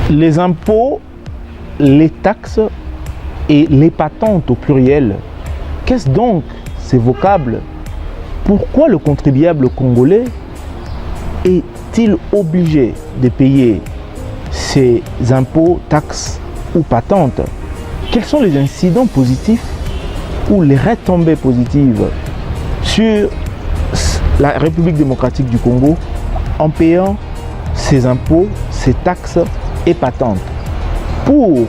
Les impôts, les taxes et les patentes au pluriel. Qu'est-ce donc ces vocables? Pourquoi le contribuable congolais est-il obligé de payer ces impôts, taxes ou patentes? Quels sont les incidents positifs ou les retombées positives sur la République démocratique du Congo en payant ces impôts, ces taxes et patentes? Pour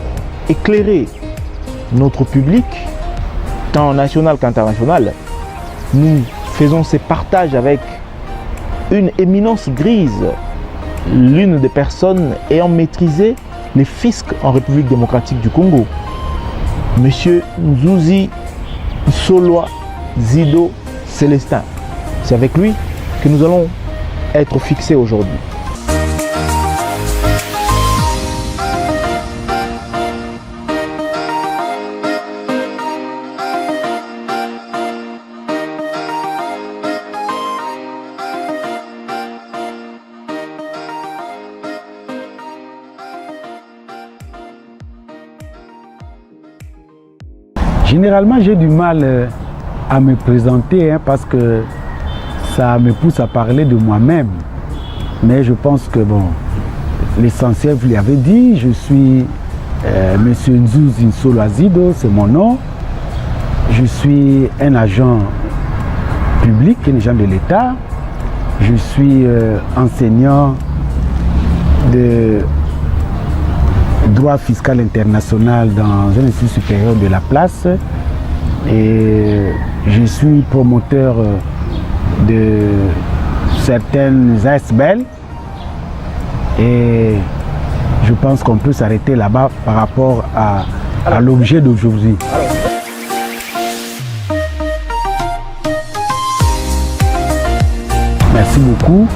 éclairer notre public, tant national qu'international, nous faisons ces partages avec une éminence grise, l'une des personnes ayant maîtrisé les fiscs en République démocratique du Congo, Monsieur Nzuzi Nsoloa Zido Célestin. C'est avec lui que nous allons être fixés aujourd'hui. Généralement, j'ai du mal à me présenter parce que ça me pousse à parler de moi-même. Mais je pense que bon, l'essentiel, vous l'avez dit, je suis Monsieur Nzuzi Nsoloa Zido, c'est mon nom. Je suis un agent public, un agent de l'État. Je suis enseignant de droit fiscal international dans un institut supérieur de la place et je suis promoteur de certaines ASBL et je pense qu'on peut s'arrêter là-bas par rapport à l'objet d'aujourd'hui. Merci beaucoup.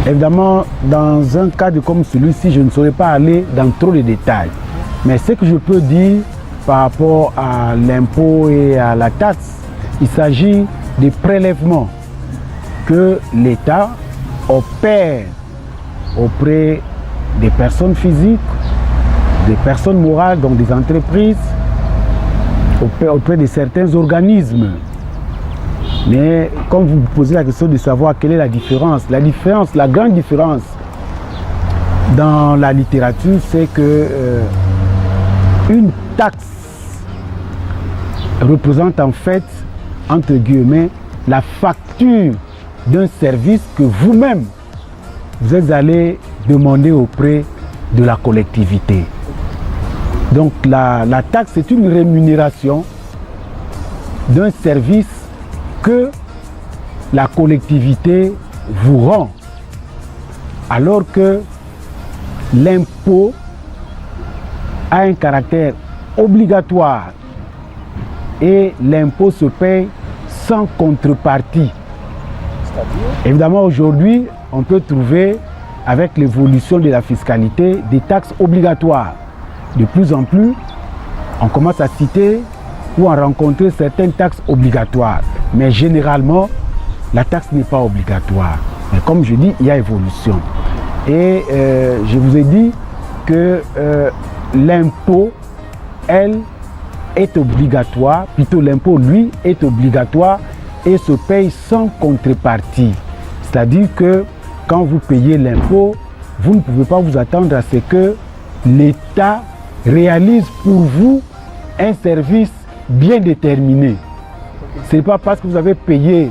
Évidemment, dans un cadre comme celui-ci, je ne saurais pas aller dans trop de détails. Mais ce que je peux dire par rapport à l'impôt et à la taxe, il s'agit des prélèvements que l'État opère auprès des personnes physiques, des personnes morales, donc des entreprises, auprès de certains organismes. Mais comme vous me posez la question de savoir quelle est la différence, la grande différence dans la littérature, c'est que une taxe représente en fait, entre guillemets, la facture d'un service que vous-même, vous êtes allé demander auprès de la collectivité. Donc la taxe, c'est une rémunération d'un service que la collectivité vous rend, alors que l'impôt a un caractère obligatoire et l'impôt se paye sans contrepartie. Évidemment, aujourd'hui, on peut trouver, avec l'évolution de la fiscalité, des taxes obligatoires. De plus en plus, on commence à citer ou à rencontrer certaines taxes obligatoires. Mais généralement, la taxe n'est pas obligatoire. Mais comme je dis, il y a évolution. Et je vous ai dit que l'impôt, elle, est obligatoire, plutôt l'impôt, lui, est obligatoire et se paye sans contrepartie. C'est-à-dire que quand vous payez l'impôt, vous ne pouvez pas vous attendre à ce que l'État réalise pour vous un service bien déterminé. Ce n'est pas parce que vous avez payé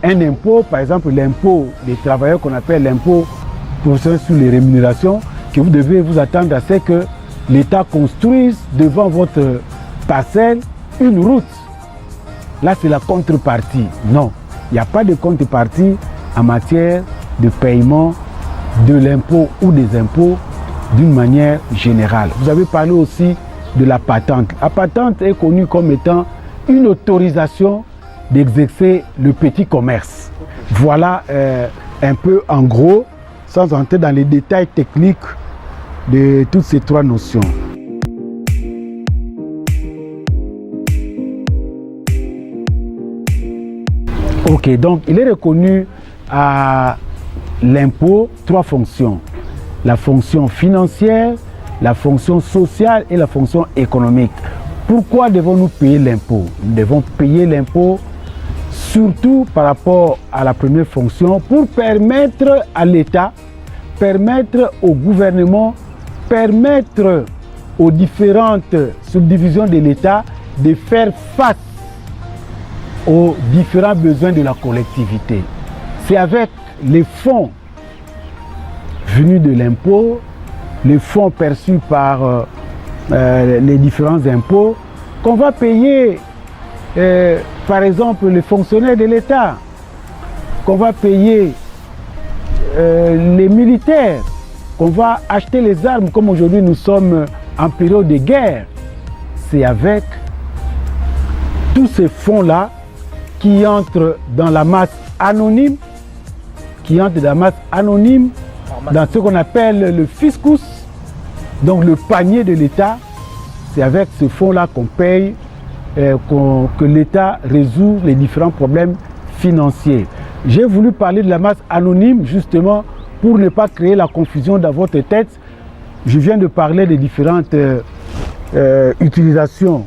un impôt, par exemple l'impôt des travailleurs qu'on appelle l'impôt professionnel sur les rémunérations, que vous devez vous attendre à ce que l'État construise devant votre parcelle une route. Là, c'est la contrepartie. Non, il n'y a pas de contrepartie en matière de paiement de l'impôt ou des impôts d'une manière générale. Vous avez parlé aussi de la patente. La patente est connue comme étant une autorisation d'exercer le petit commerce. Voilà un peu en gros, sans entrer dans les détails techniques de toutes ces trois notions. Ok, donc il est reconnu à l'impôt trois fonctions. la fonction financière, la fonction sociale et la fonction économique. Pourquoi devons-nous payer l'impôt? Nous devons payer l'impôt surtout par rapport à la première fonction pour permettre à l'État, permettre au gouvernement, permettre aux différentes subdivisions de l'État de faire face aux différents besoins de la collectivité. C'est avec les fonds venus de l'impôt, les fonds perçus par les différents impôts, qu'on va payer, par exemple, les fonctionnaires de l'État, qu'on va payer les militaires, qu'on va acheter les armes, comme aujourd'hui nous sommes en période de guerre. C'est avec tous ces fonds-là qui entrent dans la masse anonyme, dans ce qu'on appelle le fiscus, donc le panier de l'État. C'est avec ce fonds-là qu'on paye, que l'État résout les différents problèmes financiers. J'ai voulu parler de la masse anonyme justement pour ne pas créer la confusion dans votre tête. Je viens de parler des différentes utilisations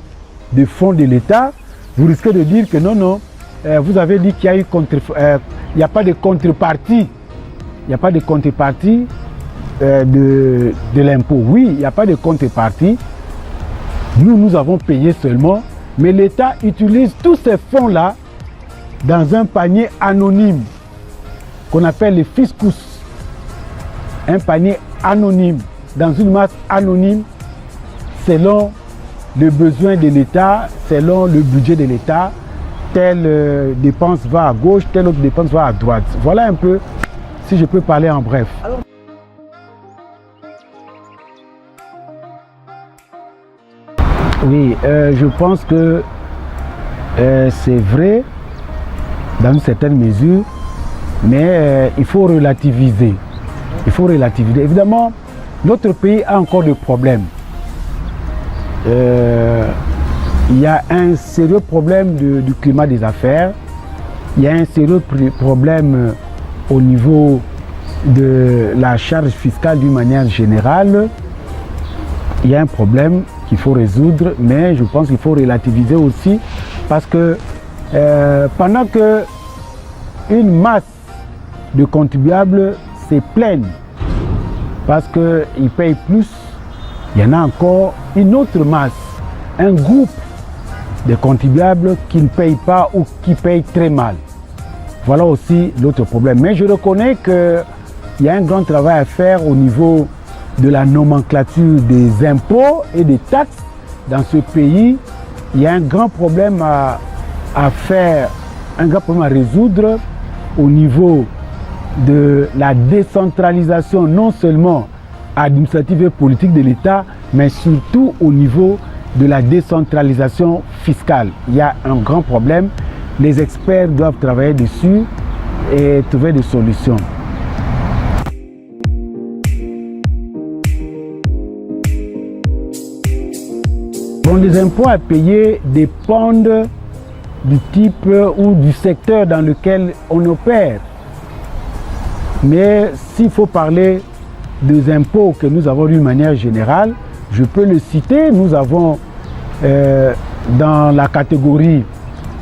des fonds de l'État. Vous risquez de dire que non, vous avez dit qu'il y a eu il n'y a pas de contrepartie. Il n'y a pas de contrepartie de l'impôt. Oui, il n'y a pas de contrepartie. Nous avons payé seulement, mais l'État utilise tous ces fonds-là dans un panier anonyme qu'on appelle le fiscus. Un panier anonyme, dans une masse anonyme, selon le besoin de l'État, selon le budget de l'État. Telle dépense va à gauche, telle autre dépense va à droite. Voilà un peu, si je peux parler en bref. Oui, je pense que c'est vrai dans une certaine mesure, mais il faut relativiser. Il faut relativiser. Évidemment, notre pays a encore des problèmes. Il y a un sérieux problème du climat des affaires. Il y a un sérieux problème au niveau de la charge fiscale d'une manière générale. Il y a un problème qu'il faut résoudre, mais je pense qu'il faut relativiser aussi parce que pendant que une masse de contribuables se plaignent parce qu'ils payent plus, il y en a encore une autre masse, un groupe de contribuables qui ne payent pas ou qui payent très mal. Voilà aussi l'autre problème. Mais je reconnais qu'il y a un grand travail à faire au niveau de la nomenclature des impôts et des taxes dans ce pays. Il y a un grand problème à faire, un grand problème à résoudre au niveau de la décentralisation, non seulement administrative et politique de l'État, mais surtout au niveau de la décentralisation fiscale. Il y a un grand problème. Les experts doivent travailler dessus et trouver des solutions. Bon, les impôts à payer dépendent du type ou du secteur dans lequel on opère. Mais s'il faut parler des impôts que nous avons d'une manière générale, je peux le citer. Nous avons dans la catégorie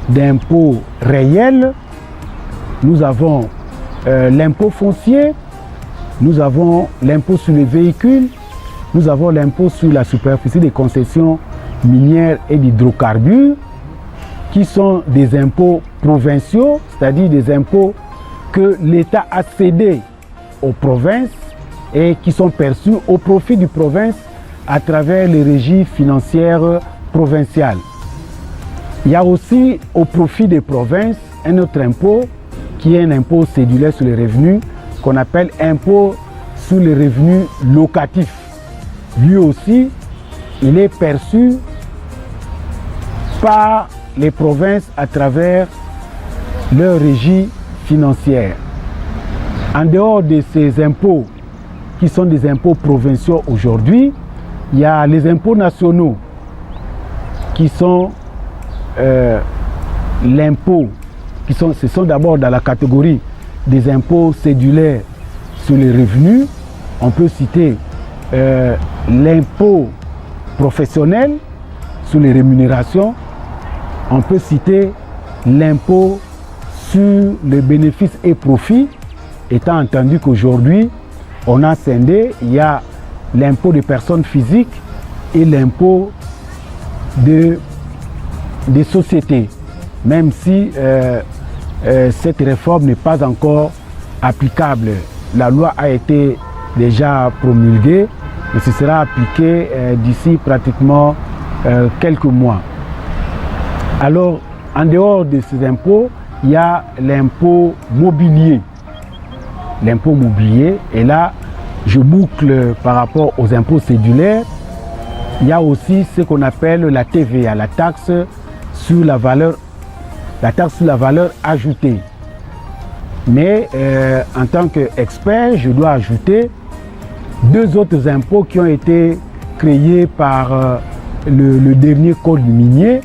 d'impôts réels, nous avons l'impôt foncier, nous avons l'impôt sur les véhicules, nous avons l'impôt sur la superficie des concessions minières et d'hydrocarbures, qui sont des impôts provinciaux, c'est-à-dire des impôts que l'État a cédés aux provinces et qui sont perçus au profit du province à travers les régies financières provinciales. Il y a aussi au profit des provinces un autre impôt qui est un impôt cédulaire sur les revenus qu'on appelle impôt sur les revenus locatifs. Lui aussi, il est perçu par les provinces à travers leur régie financière. En dehors de ces impôts qui sont des impôts provinciaux aujourd'hui, il y a les impôts nationaux qui sont l'impôt, ce sont d'abord dans la catégorie des impôts cédulaires sur les revenus. On peut citer l'impôt professionnel sur les rémunérations. On peut citer l'impôt sur les bénéfices et profits, étant entendu qu'aujourd'hui, on a scindé, il y a l'impôt des personnes physiques et l'impôt des sociétés, même si cette réforme n'est pas encore applicable. La loi a été déjà promulguée, mais ce sera appliqué d'ici pratiquement quelques mois. Alors, en dehors de ces impôts, il y a l'impôt mobilier. L'impôt mobilier, et là, je boucle par rapport aux impôts cédulaires. Il y a aussi ce qu'on appelle la TVA, la taxe sur la valeur ajoutée. Mais en tant qu'expert, je dois ajouter deux autres impôts qui ont été créés par le dernier code minier.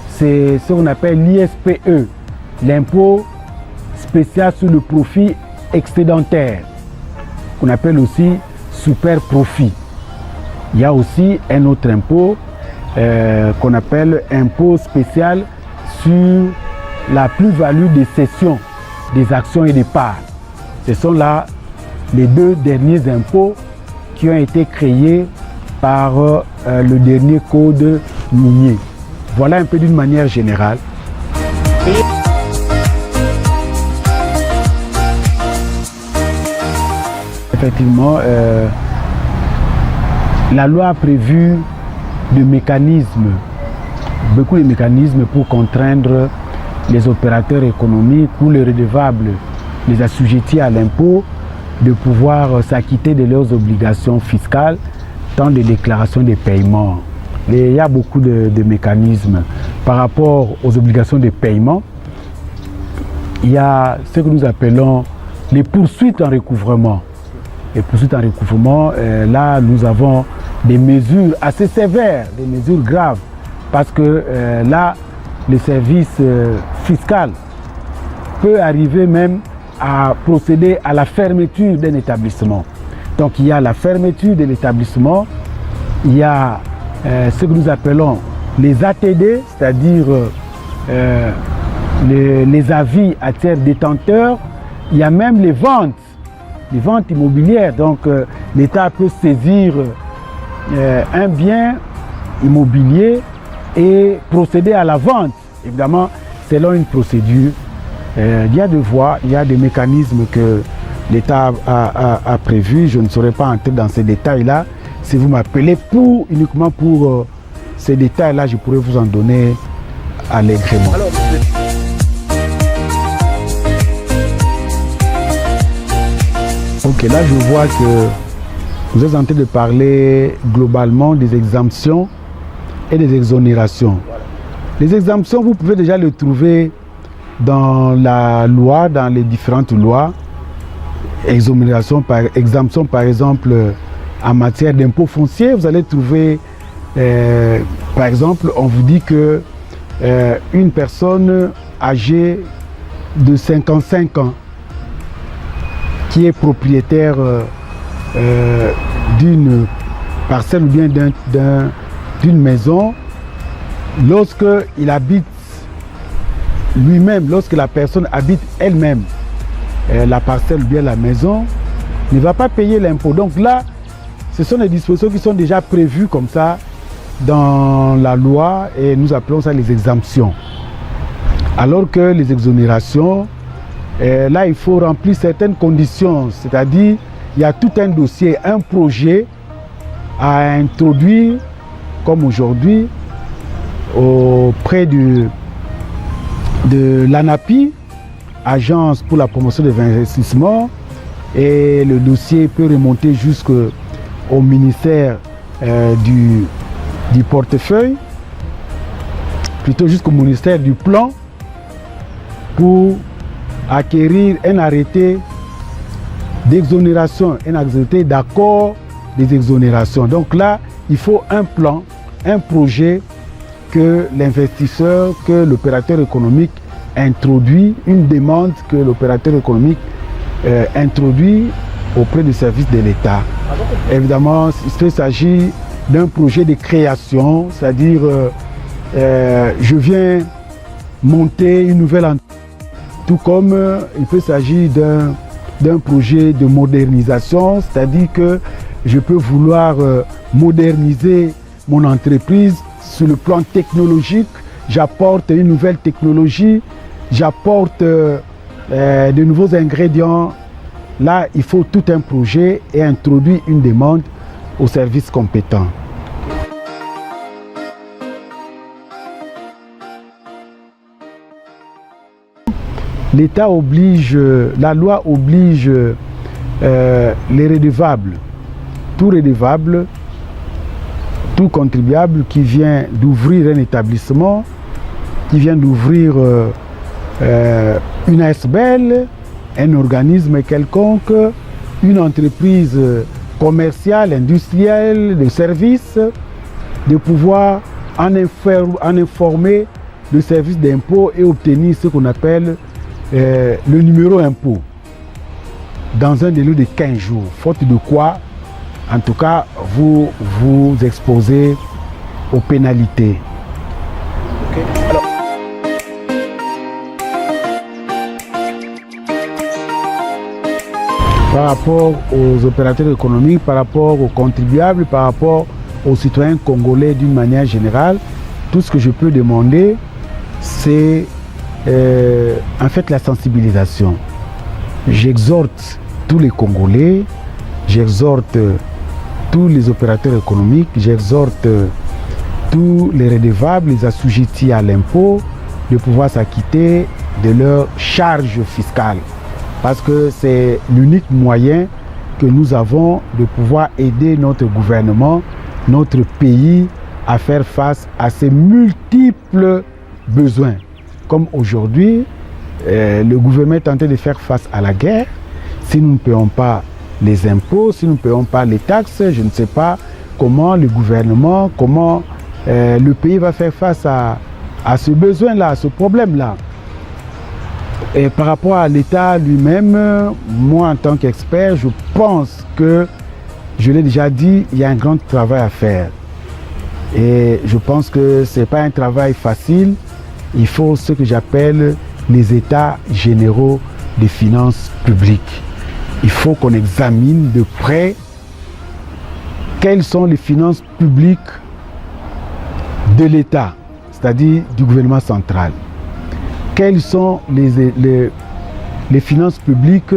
C'est ce qu'on appelle l'ISPE, l'impôt spécial sur le profit excédentaire, qu'on appelle aussi super profit. Il y a aussi un autre impôt qu'on appelle impôt spécial sur la plus-value des cessions des actions et des parts. Ce sont là les deux derniers impôts qui ont été créés par le dernier code minier. Voilà un peu d'une manière générale. Effectivement, la loi a prévu des mécanismes, beaucoup de mécanismes pour contraindre les opérateurs économiques ou les redevables, les assujettis à l'impôt, de pouvoir s'acquitter de leurs obligations fiscales, tant de déclarations de paiement. Il y a beaucoup de mécanismes par rapport aux obligations de paiement. Il y a ce que nous appelons les poursuites en recouvrement. Les poursuites en recouvrement, là nous avons des mesures assez sévères, des mesures graves, parce que là, le service fiscal peut arriver même à procéder à la fermeture d'un établissement. Donc il y a la fermeture de l'établissement, il y a ce que nous appelons les ATD, c'est-à-dire les avis à tiers détenteurs, il y a même les ventes immobilières. Donc l'État peut saisir un bien immobilier et procéder à la vente, évidemment selon une procédure. Il y a des voies, il y a des mécanismes que l'État a prévus. Je ne saurais pas entrer dans ces détails-là. Si vous m'appelez uniquement pour ces détails-là, je pourrais vous en donner allègrement. Ok, là je vois que vous êtes en train de parler globalement des exemptions et des exonérations. Les exemptions, vous pouvez déjà les trouver dans la loi, dans les différentes lois. Exemption par exemple en matière d'impôt foncier, vous allez trouver par exemple, on vous dit que une personne âgée de 55 ans qui est propriétaire d'une parcelle ou bien d'une maison, lorsqu'il habite lui-même, lorsque la personne habite elle-même la parcelle ou bien la maison, ne va pas payer l'impôt. Donc là, ce sont des dispositions qui sont déjà prévues comme ça dans la loi et nous appelons ça les exemptions. Alors que les exonérations, là il faut remplir certaines conditions, c'est-à-dire il y a tout un dossier, un projet à introduire comme aujourd'hui auprès de l'ANAPI, Agence pour la promotion des investissements, et le dossier peut remonter jusqu'au ministère du portefeuille, plutôt jusqu'au ministère du plan, pour acquérir un arrêté d'exonération, un arrêté d'accord des exonérations. Donc là, il faut un plan, un projet que l'investisseur, que l'opérateur économique introduit, une demande que l'opérateur économique introduit auprès du service de l'État. Évidemment, il s'agit d'un projet de création, c'est-à-dire je viens monter une nouvelle entreprise, tout comme il peut s'agir d'un projet de modernisation, c'est-à-dire que je peux vouloir moderniser mon entreprise sur le plan technologique, j'apporte une nouvelle technologie, j'apporte de nouveaux ingrédients. Là, il faut tout un projet et introduire une demande au service compétent. L'État oblige, la loi oblige les redevables, tout redevable, tout contribuable qui vient d'ouvrir un établissement, qui vient d'ouvrir une ASBL, un organisme quelconque, une entreprise commerciale, industrielle, de services, de pouvoir en informer le service d'impôt et obtenir ce qu'on appelle le numéro impôt dans un délai de 15 jours, faute de quoi, en tout cas, vous vous exposez aux pénalités. Okay. Alors, par rapport aux opérateurs économiques, par rapport aux contribuables, par rapport aux citoyens congolais d'une manière générale, tout ce que je peux demander, c'est en fait la sensibilisation. J'exhorte tous les Congolais, j'exhorte tous les opérateurs économiques, j'exhorte tous les redevables, les assujettis à l'impôt, de pouvoir s'acquitter de leurs charges fiscales. Parce que c'est l'unique moyen que nous avons de pouvoir aider notre gouvernement, notre pays à faire face à ces multiples besoins. Comme aujourd'hui, le gouvernement est en train de faire face à la guerre. Si nous ne payons pas les impôts, si nous ne payons pas les taxes, je ne sais pas comment le gouvernement, comment le pays va faire face à ce besoin-là, à ce problème-là. Et par rapport à l'État lui-même, moi en tant qu'expert, je pense que, je l'ai déjà dit, il y a un grand travail à faire. Et je pense que ce n'est pas un travail facile. Il faut ce que j'appelle les états généraux des finances publiques. Il faut qu'on examine de près quelles sont les finances publiques de l'État, c'est-à-dire du gouvernement central. Quelles sont les finances publiques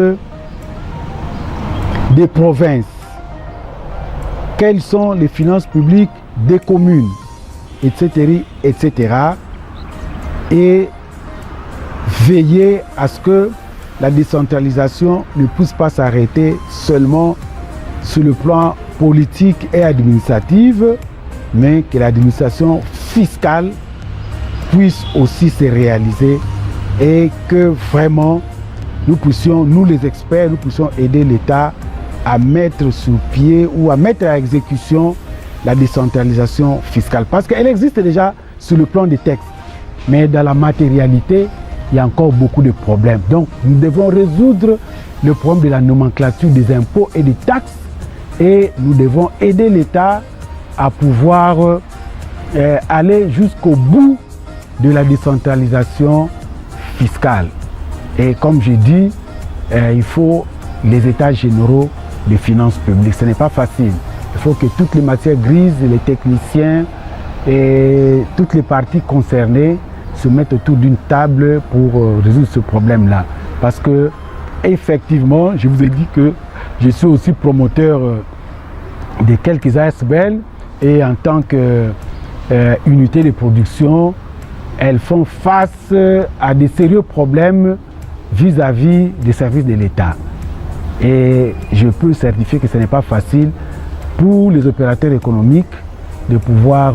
des provinces? Quelles sont les finances publiques des communes, etc., etc. Et veiller à ce que la décentralisation ne puisse pas s'arrêter seulement sur le plan politique et administratif, mais que l'administration fiscale puisse aussi se réaliser et que vraiment nous puissions, nous les experts, nous puissions aider l'État à mettre sur pied ou à mettre à exécution la décentralisation fiscale. Parce qu'elle existe déjà sur le plan des textes, mais dans la matérialité, il y a encore beaucoup de problèmes. Donc nous devons résoudre le problème de la nomenclature des impôts et des taxes et nous devons aider l'État à pouvoir aller jusqu'au bout de la décentralisation fiscale. Et comme j'ai dit, il faut les états généraux des finances publiques. Ce n'est pas facile. Il faut que toutes les matières grises, les techniciens et toutes les parties concernées se mettent autour d'une table pour résoudre ce problème-là. Parce que, effectivement, je vous ai dit que je suis aussi promoteur de quelques ASBL et en tant qu'unité de production, elles font face à des sérieux problèmes vis-à-vis des services de l'État. Et je peux certifier que ce n'est pas facile pour les opérateurs économiques de pouvoir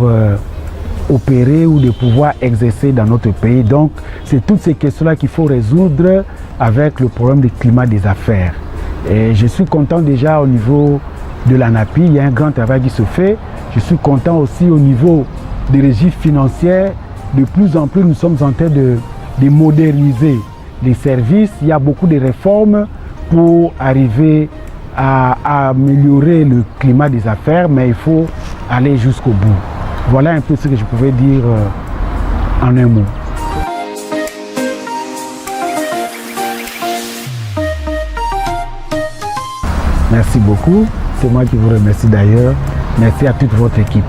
opérer ou de pouvoir exercer dans notre pays. Donc, c'est toutes ces questions-là qu'il faut résoudre avec le problème du climat des affaires. Et je suis content déjà au niveau de l'ANAPI, il y a un grand travail qui se fait. Je suis content aussi au niveau des régies financières. De plus en plus, nous sommes en train de moderniser les services. Il y a beaucoup de réformes pour arriver à améliorer le climat des affaires, mais il faut aller jusqu'au bout. Voilà un peu ce que je pouvais dire en un mot. Merci beaucoup. C'est moi qui vous remercie d'ailleurs. Merci à toute votre équipe.